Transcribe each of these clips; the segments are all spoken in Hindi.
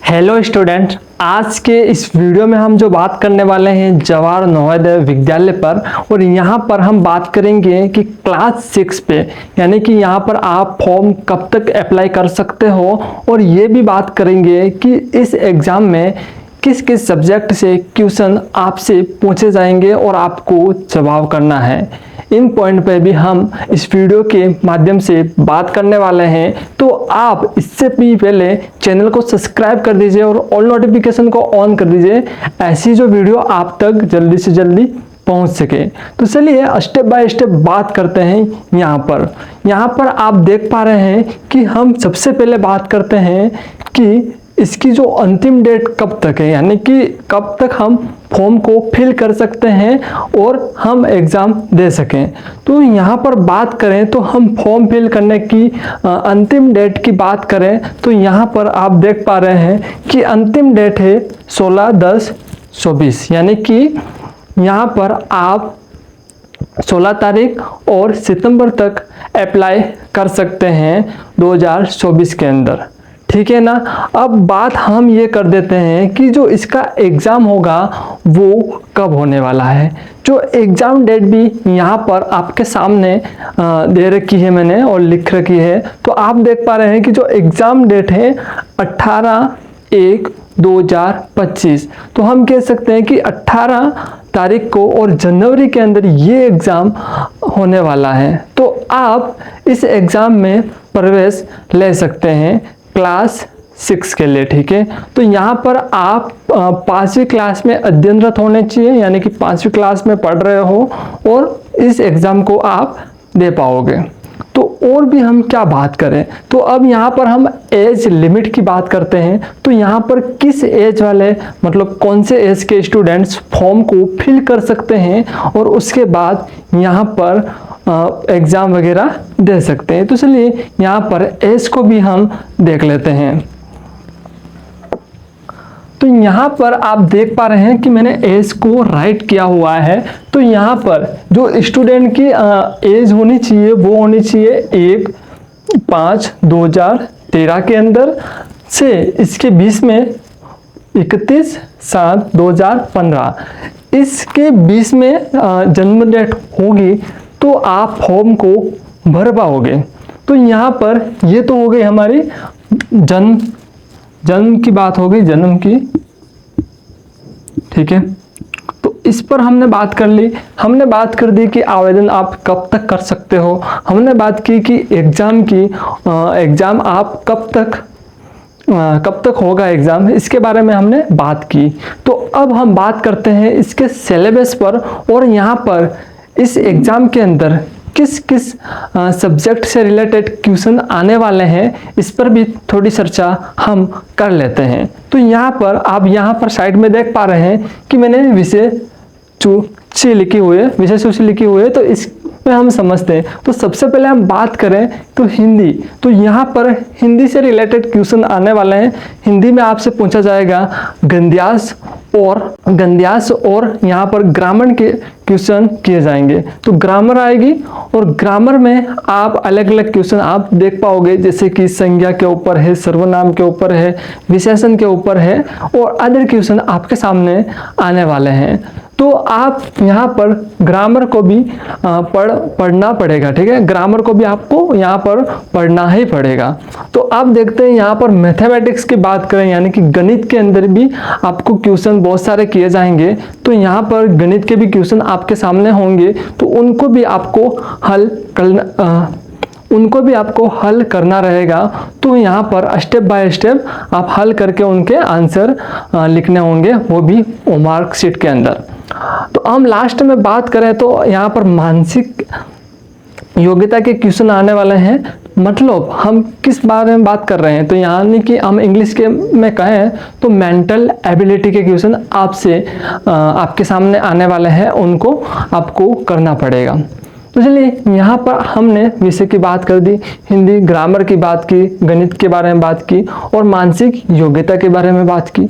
हेलो स्टूडेंट, आज के इस वीडियो में हम जो बात करने वाले हैं जवाहर नवोदय विद्यालय पर। और यहाँ पर हम बात करेंगे कि क्लास 6 पे, यानी कि यहाँ पर आप फॉर्म कब तक अप्लाई कर सकते हो। और ये भी बात करेंगे कि इस एग्ज़ाम में किस किस सब्जेक्ट से क्वेश्चन आपसे पूछे जाएंगे और आपको जवाब करना है। इन पॉइंट पे भी हम इस वीडियो के माध्यम से बात करने वाले हैं। तो आप इससे भी पहले चैनल को सब्सक्राइब कर दीजिए और ऑल नोटिफिकेशन को ऑन कर दीजिए, ऐसी जो वीडियो आप तक जल्दी से जल्दी पहुंच सके। तो चलिए स्टेप बाय स्टेप बात करते हैं। यहाँ पर आप देख पा रहे हैं कि हम सबसे पहले बात करते हैं कि इसकी जो अंतिम डेट कब तक है, यानी कि कब तक हम फॉर्म को फिल कर सकते हैं और हम एग्ज़ाम दे सकें। तो यहाँ पर बात करें तो हम फॉर्म फिल करने की अंतिम डेट की बात करें तो यहाँ पर आप देख पा रहे हैं कि अंतिम डेट है 16/10/24, यानी कि यहाँ पर आप 16 तारीख और सितंबर तक अप्लाई कर सकते हैं 2024 के अंदर। ठीक है ना। अब बात हम ये कर देते हैं कि जो इसका एग्ज़ाम होगा वो कब होने वाला है। जो एग्ज़ाम डेट भी यहाँ पर आपके सामने दे रखी है मैंने और लिख रखी है। तो आप देख पा रहे हैं कि जो एग्ज़ाम डेट है 18/1/2025। तो हम कह सकते हैं कि 18 तारीख को और जनवरी के अंदर ये एग्ज़ाम होने वाला है। तो आप इस एग्ज़ाम में प्रवेश ले सकते हैं क्लास 6 के लिए। ठीक है। तो यहाँ पर आप 5वीं क्लास में अध्ययनरत होने चाहिए, यानी कि 5वीं क्लास में पढ़ रहे हो और इस एग्ज़ाम को आप दे पाओगे। तो और भी हम क्या बात करें, तो अब यहाँ पर हम एज लिमिट की बात करते हैं। तो यहाँ पर किस एज वाले, मतलब कौन से एज के स्टूडेंट्स फॉर्म को फिल कर सकते हैं और उसके बाद यहाँ पर एग्ज़ाम वगैरह दे सकते हैं। तो चलिए यहाँ पर एज को भी हम देख लेते हैं। तो यहाँ पर आप देख पा रहे हैं कि मैंने एज को राइट किया हुआ है। तो यहाँ पर जो स्टूडेंट की एज होनी चाहिए वो होनी चाहिए 1/5/2013 के अंदर से इसके 20 में 31/7/2015 इसके 20 में जन्म डेट होगी तो आप फॉर्म को भर पाओगे। तो यहाँ पर ये तो हो गई हमारी जन्म की बात हो गई, जन्म की। ठीक है। तो इस पर हमने बात कर ली। हमने बात कर दी कि आवेदन आप कब तक कर सकते हो। हमने बात की कि एग्ज़ाम आप कब तक होगा एग्ज़ाम, इसके बारे में हमने बात की। तो अब हम बात करते हैं इसके सिलेबस पर और यहाँ पर इस एग्ज़ाम के अंदर किस किस सब्जेक्ट से रिलेटेड क्वेश्चन आने वाले हैं, इस पर भी थोड़ी चर्चा हम कर लेते हैं। तो यहाँ पर आप यहाँ पर साइड में देख पा रहे हैं कि मैंने विषय सूची लिखी हुई है, तो इसमें हम समझते हैं। तो सबसे पहले हम बात करें तो हिंदी। तो यहाँ पर हिंदी से रिलेटेड क्वेश्चन आने वाले हैं। हिंदी में आपसे पूछा जाएगा गद्यांश और यहाँ पर ग्रामर के क्वेश्चन किए जाएंगे। तो ग्रामर आएगी और ग्रामर में आप अलग अलग क्वेश्चन आप देख पाओगे, जैसे कि संज्ञा के ऊपर है, सर्वनाम के ऊपर है, विशेषण के ऊपर है और अदर क्वेश्चन आपके सामने आने वाले हैं। तो आप यहाँ पर ग्रामर को भी पढ़ना पड़ेगा। ठीक है। ग्रामर को भी आपको यहाँ पर पढ़ना ही पड़ेगा। तो आप देखते हैं यहाँ पर मैथमेटिक्स की बात करें, यानी कि गणित के अंदर भी आपको क्वेश्चन बहुत सारे किए जाएंगे। तो यहाँ पर गणित के भी क्वेश्चन आपके सामने होंगे, तो उनको भी आपको हल करना रहेगा। तो यहाँ पर स्टेप बाय स्टेप आप हल करके उनके आंसर लिखने होंगे, वो भी होमवर्क शीट के अंदर। तो हम लास्ट में बात करें तो यहाँ पर मानसिक योग्यता के क्वेश्चन आने वाले हैं। मतलब हम किस बारे में बात कर रहे हैं, तो यानी कि हम इंग्लिश में कहें तो मेंटल एबिलिटी के क्वेश्चन आपके सामने आने वाले हैं, उनको आपको करना पड़ेगा। तो चलिए यहाँ पर हमने विषय की बात कर दी, हिंदी ग्रामर की बात की, गणित के बारे में बात की और मानसिक योग्यता के बारे में बात की।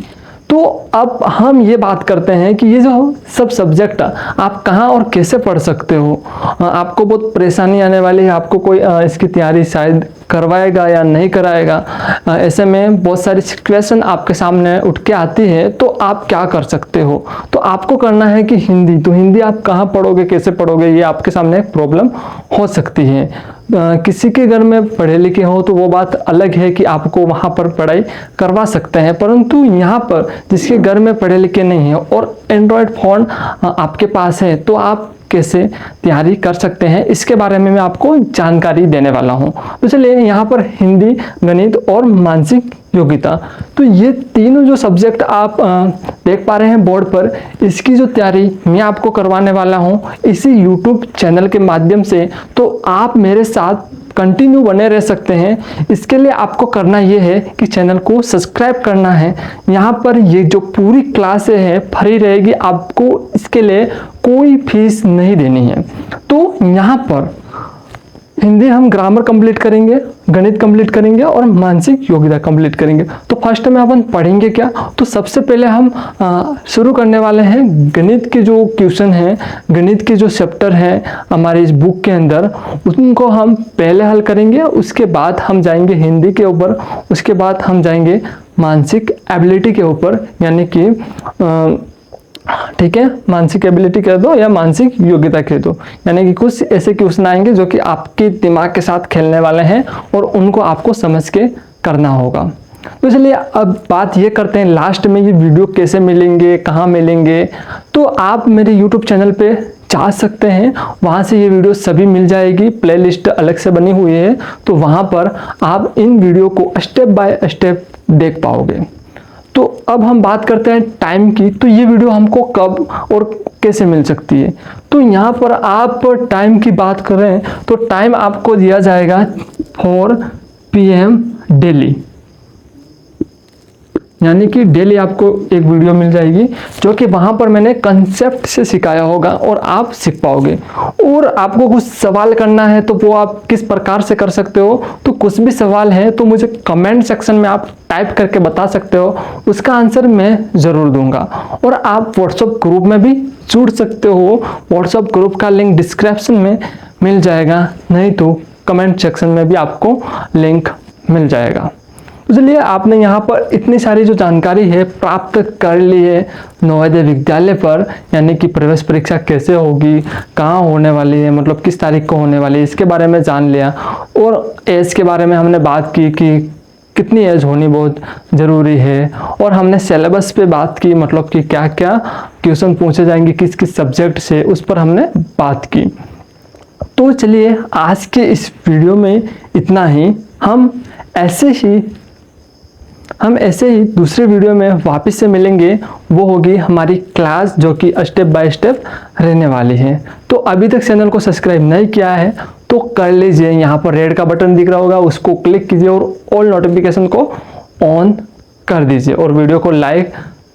तो अब हम ये बात करते हैं कि ये जो सब सब्जेक्ट आप कहाँ और कैसे पढ़ सकते हो। आपको बहुत परेशानी आने वाली है, आपको कोई इसकी तैयारी शायद करवाएगा या नहीं कराएगा, ऐसे में बहुत सारी सिचुएशन आपके सामने उठ के आती है, तो आप क्या कर सकते हो। तो आपको करना है कि हिंदी, तो हिंदी आप कहाँ पढ़ोगे, कैसे पढ़ोगे, ये आपके सामने एक प्रॉब्लम हो सकती है। किसी के घर में पढ़े लिखे हो तो वो बात अलग है कि आपको वहाँ पर पढ़ाई करवा सकते हैं, परंतु यहाँ पर जिसके घर में पढ़े लिखे नहीं है और एंड्रॉयड फ़ोन आपके पास है, तो आप कैसे तैयारी कर सकते हैं, इसके बारे में मैं आपको जानकारी देने वाला हूं। तो चलिए यहाँ पर हिंदी, गणित और मानसिक योग्यता, तो ये तीनों जो सब्जेक्ट आप देख पा रहे हैं बोर्ड पर, इसकी जो तैयारी मैं आपको करवाने वाला हूं इसी यूट्यूब चैनल के माध्यम से। तो आप मेरे साथ कंटिन्यू बने रह सकते हैं। इसके लिए आपको करना ये है कि चैनल को सब्सक्राइब करना है। यहाँ पर ये जो पूरी क्लासें हैं फ्री रहेगी, आपको इसके लिए कोई फीस नहीं देनी है। तो यहाँ पर हिंदी हम ग्रामर कंप्लीट करेंगे, गणित कंप्लीट करेंगे और मानसिक योग्यता कंप्लीट करेंगे। तो फर्स्ट में अपन पढ़ेंगे क्या, तो सबसे पहले हम शुरू करने वाले हैं गणित के जो क्वेश्चन हैं, गणित के जो चैप्टर हैं हमारे इस बुक के अंदर, उनको हम पहले हल करेंगे। उसके बाद हम जाएंगे हिंदी के ऊपर, उसके बाद हम जाएंगे मानसिक एबिलिटी के ऊपर, यानी कि ठीक है, मानसिक एबिलिटी कह दो या मानसिक योग्यता कह दो, यानी कि कुछ ऐसे क्वेश्चन आएंगे जो कि आपके दिमाग के साथ खेलने वाले हैं और उनको आपको समझ के करना होगा। तो चलिए अब बात ये करते हैं लास्ट में ये वीडियो कैसे मिलेंगे, कहाँ मिलेंगे। तो आप मेरे यूट्यूब चैनल पे जा सकते हैं, वहाँ से ये वीडियो सभी मिल जाएगी, प्लेलिस्ट अलग से बनी हुई है, तो वहाँ पर आप इन वीडियो को स्टेप बाय स्टेप देख पाओगे। तो अब हम बात करते हैं टाइम की, तो ये वीडियो हमको कब और कैसे मिल सकती है। तो यहाँ पर आप टाइम की बात करें तो टाइम आपको दिया जाएगा 4 PM डेली, यानी कि डेली आपको एक वीडियो मिल जाएगी जो कि वहाँ पर मैंने कंसेप्ट से सिखाया होगा और आप सीख पाओगे। और आपको कुछ सवाल करना है तो वो आप किस प्रकार से कर सकते हो, तो कुछ भी सवाल है तो मुझे कमेंट सेक्शन में आप टाइप करके बता सकते हो, उसका आंसर मैं ज़रूर दूंगा। और आप व्हाट्सएप ग्रुप में भी जुड़ सकते हो, व्हाट्सएप ग्रुप का लिंक डिस्क्रिप्शन में मिल जाएगा, नहीं तो कमेंट सेक्शन में भी आपको लिंक मिल जाएगा। इसलिए आपने यहाँ पर इतनी सारी जो जानकारी है प्राप्त कर ली है नवोदय विद्यालय पर, यानी कि प्रवेश परीक्षा कैसे होगी, कहाँ होने वाली है, मतलब किस तारीख को होने वाली है, इसके बारे में जान लिया। और एज के बारे में हमने बात की कि कितनी एज होनी बहुत ज़रूरी है, और हमने सिलेबस पे बात की, मतलब कि क्या क्या क्वेश्चन पूछे जाएंगे किस किस सब्जेक्ट से, उस पर हमने बात की। तो चलिए आज के इस वीडियो में इतना ही। हम ऐसे ही दूसरे वीडियो में वापस से मिलेंगे, वो होगी हमारी क्लास जो कि स्टेप बाय स्टेप रहने वाली है। तो अभी तक चैनल को सब्सक्राइब नहीं किया है तो कर लीजिए, यहाँ पर रेड का बटन दिख रहा होगा, उसको क्लिक कीजिए और ऑल नोटिफिकेशन को ऑन कर दीजिए और वीडियो को लाइक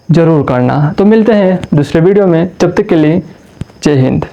ज़रूर करना। तो मिलते हैं दूसरे वीडियो में, जब तक के लिए जय हिंद।